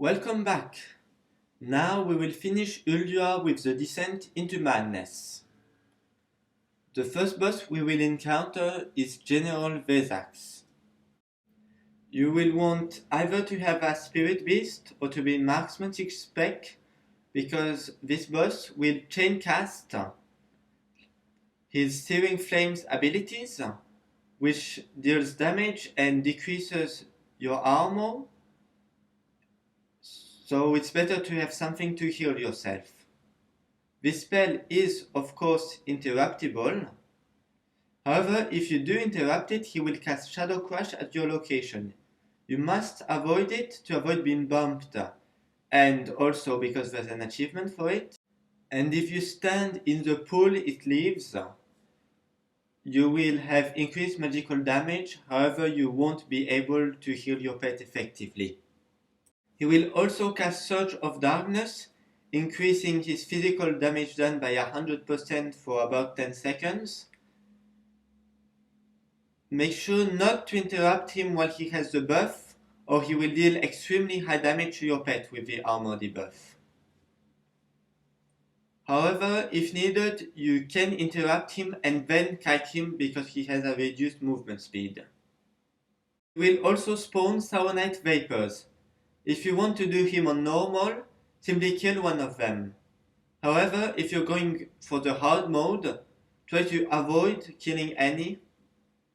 Welcome back. Now we will finish Ulduar with the descent into madness. The first boss we will encounter is General Vezax. You will want either to have a spirit beast or to be marksmanship spec because this boss will chain cast his Searing Flames abilities, which deals damage and decreases your armor, so it's better to have something to heal yourself. This spell is, of course, interruptible. However, if you do interrupt it, he will cast Shadow Crush at your location. You must avoid it to avoid being bumped, and also because there's an achievement for it. And if you stand in the pool it leaves, you will have increased magical damage, however you won't be able to heal your pet effectively. He will also cast Surge of Darkness, increasing his physical damage done by 100% for about 10 seconds. Make sure not to interrupt him while he has the buff, or he will deal extremely high damage to your pet with the armor debuff. However, if needed, you can interrupt him and then kite him because he has a reduced movement speed. He will also spawn Saronite Vapors. If you want to do him on normal, simply kill one of them. However, if you're going for the hard mode, try to avoid killing any,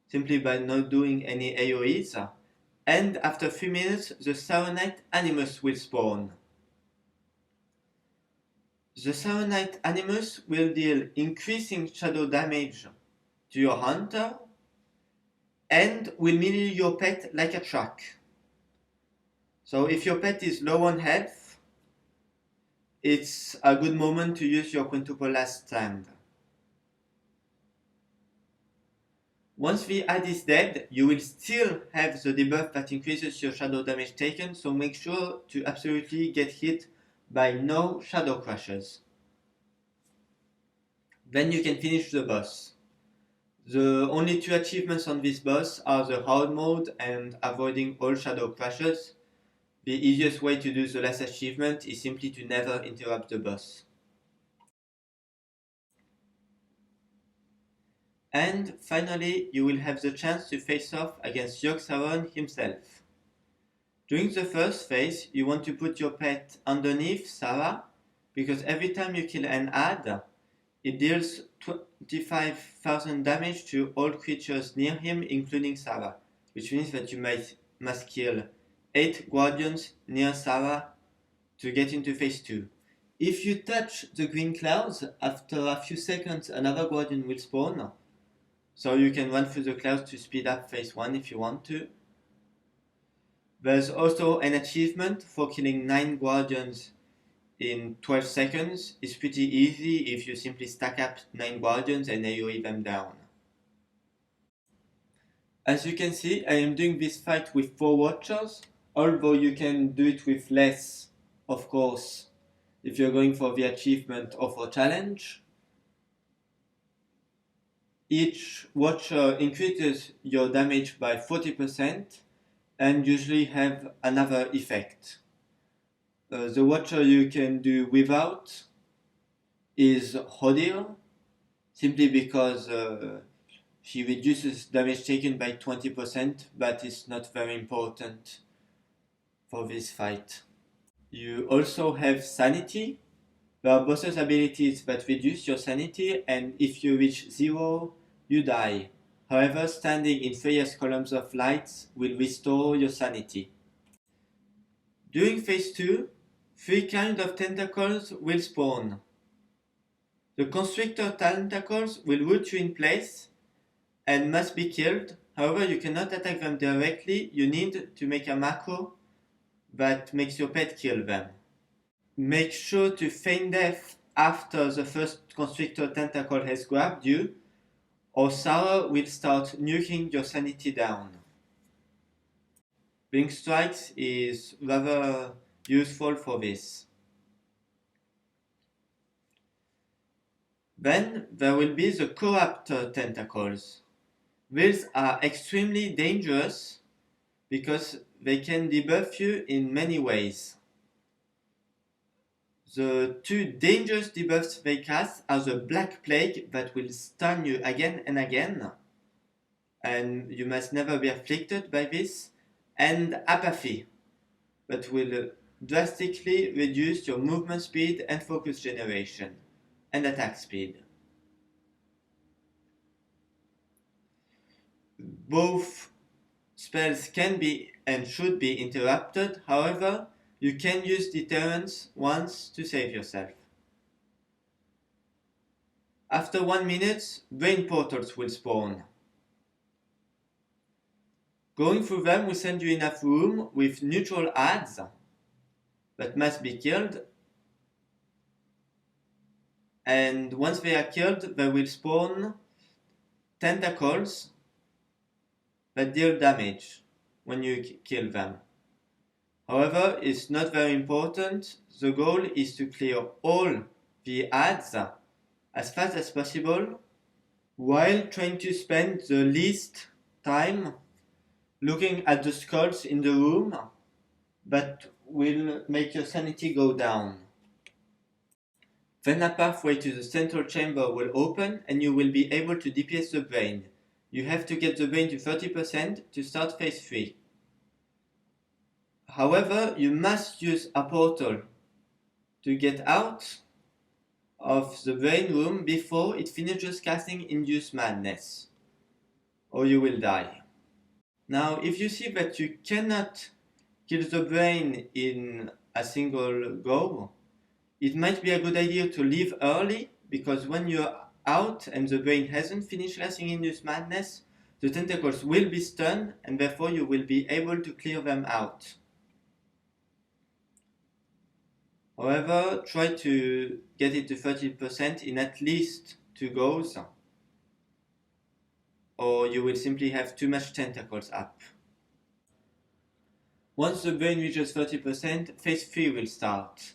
simply by not doing any AoEs, and after 3 minutes the Saronite Animus will spawn. The Saronite Animus will deal increasing shadow damage to your hunter and will melee your pet like a truck. So if your pet is low on health, it's a good moment to use your quintuple last stand. Once the ad is dead, you will still have the debuff that increases your shadow damage taken, so make sure to absolutely get hit by no shadow crushes. Then you can finish the boss. The only two achievements on this boss are the hard mode and avoiding all shadow crushes. The easiest way to do the last achievement is simply to never interrupt the boss. And finally, you will have the chance to face off against Yogg-Saron himself. During the first phase, you want to put your pet underneath Sarah, because every time you kill an ad, it deals 25,000 damage to all creatures near him, including Sarah, which means that you must kill 8 guardians near Sarah to get into phase 2. If you touch the green clouds, after a few seconds another guardian will spawn, so you can run through the clouds to speed up phase 1 if you want to. There's also an achievement for killing 9 guardians in 12 seconds. It's pretty easy if you simply stack up 9 guardians and AoE them down. As you can see, I am doing this fight with 4 watchers, although you can do it with less, of course, if you're going for the achievement or for challenge. Each watcher increases your damage by 40% and usually have another effect. The watcher you can do without is Hodil, simply because she reduces damage taken by 20%, but it's not very important for this fight. You also have Sanity. There are bosses' abilities that reduce your sanity, and if you reach 0, you die. However, standing in various columns of lights will restore your sanity. During phase 2, 3 kinds of tentacles will spawn. The constrictor tentacles will root you in place and must be killed. However, you cannot attack them directly. You need to make a macro that makes your pet kill them. Make sure to feign death after the first constrictor tentacle has grabbed you, or Sarah will start nuking your sanity down. Blink Strikes is rather useful for this. Then there will be the Corruptor tentacles. These are extremely dangerous because they can debuff you in many ways. The two dangerous debuffs they cast are the Black Plague that will stun you again and again, and you must never be afflicted by this, and Apathy, that will drastically reduce your movement speed and focus generation, and attack speed. Both spells can be and should be interrupted, however, you can use deterrence once to save yourself. After 1 minute, brain portals will spawn. Going through them will send you enough room with neutral adds that must be killed, and once they are killed, they will spawn tentacles that deal damage when you kill them. However, it's not very important. The goal is to clear all the adds as fast as possible while trying to spend the least time looking at the skulls in the room that will make your sanity go down. Then a pathway to the central chamber will open and you will be able to DPS the brain. You have to get the brain to 30% to start phase 3. However, you must use a portal to get out of the brain room before it finishes casting Induce Madness, or you will die. Now, if you see that you cannot kill the brain in a single go, it might be a good idea to leave early, because when you're out and the brain hasn't finished casting Induce Madness, the tentacles will be stunned and therefore you will be able to clear them out. However, try to get it to 30% in at least 2 goes, or you will simply have too much tentacles up. Once the brain reaches 30%, phase 3 will start.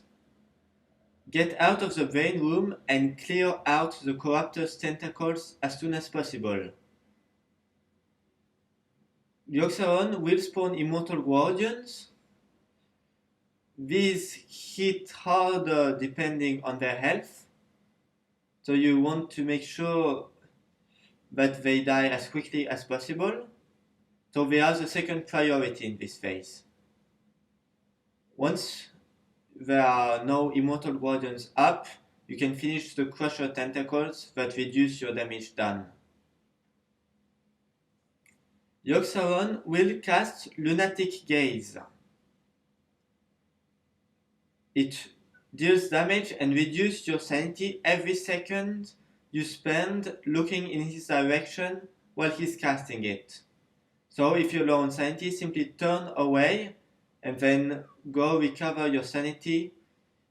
Get out of the brain room and clear out the Corruptor's tentacles as soon as possible. Yogg-Saron will spawn Immortal Guardians. These hit harder depending on their health, so you want to make sure that they die as quickly as possible. So they are the second priority in this phase. Once there are no Immortal Guardians up, you can finish the Crusher Tentacles that reduce your damage done. Yogg-Saron will cast Lunatic Gaze. It deals damage and reduces your sanity every second you spend looking in his direction while he's casting it. So if you're low on sanity, simply turn away and then go recover your sanity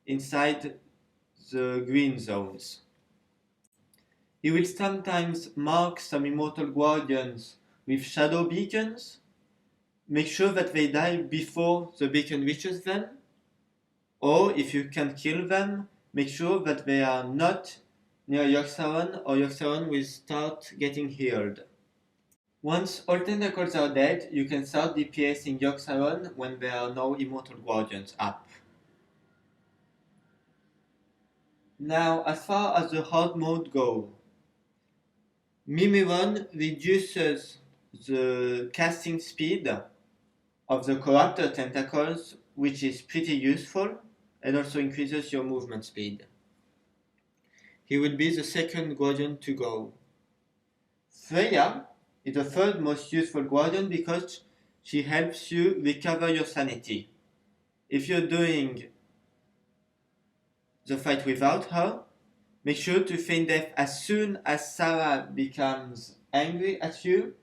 inside the green zones. He will sometimes mark some Immortal Guardians with shadow beacons. Make sure that they die before the beacon reaches them. Or if you can kill them, make sure that they are not near Yogg-Saron, or Yogg-Saron will start getting healed. Once all tentacles are dead, you can start DPSing Yogg-Saron when there are no Immortal Guardians up. Now, as far as the hard mode go, Mimiron reduces the casting speed of the Corruptor tentacles, which is pretty useful, and also increases your movement speed. He will be the second Guardian to go. Freya is the third most useful Guardian because she helps you recover your sanity. If you're doing the fight without her, make sure to feign death as soon as Sarah becomes angry at you.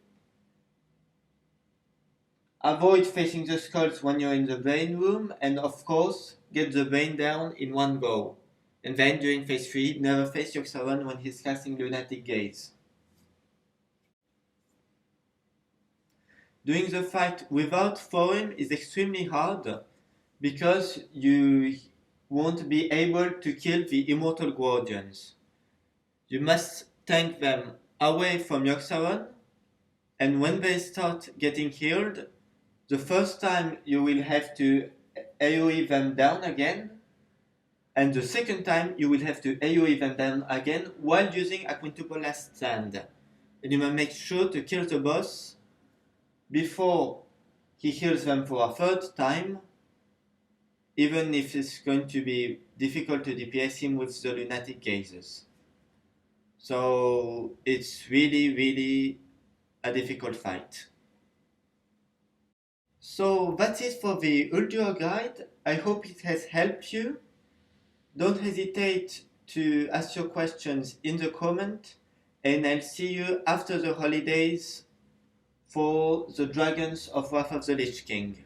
Avoid facing the skulls when you're in the brain room, and of course, get the brain down in one go. And then during phase 3, never face Yogg-Saron when he's casting Lunatic Gaze. Doing the fight without Thorim is extremely hard because you won't be able to kill the Immortal Guardians. You must tank them away from Yogg-Saron, and when they start getting healed, the first time you will have to AoE them down again, And the second time, you will have to AoE them down again while using a quintuple last stand. And you must make sure to kill the boss before he heals them for a third time, even if it's going to be difficult to DPS him with the lunatic gazes. So it's really a difficult fight. So that's it for the Ulduar guide. I hope it has helped you. Don't hesitate to ask your questions in the comment, and I'll see you after the holidays for the Dragons of Wrath of the Lich King.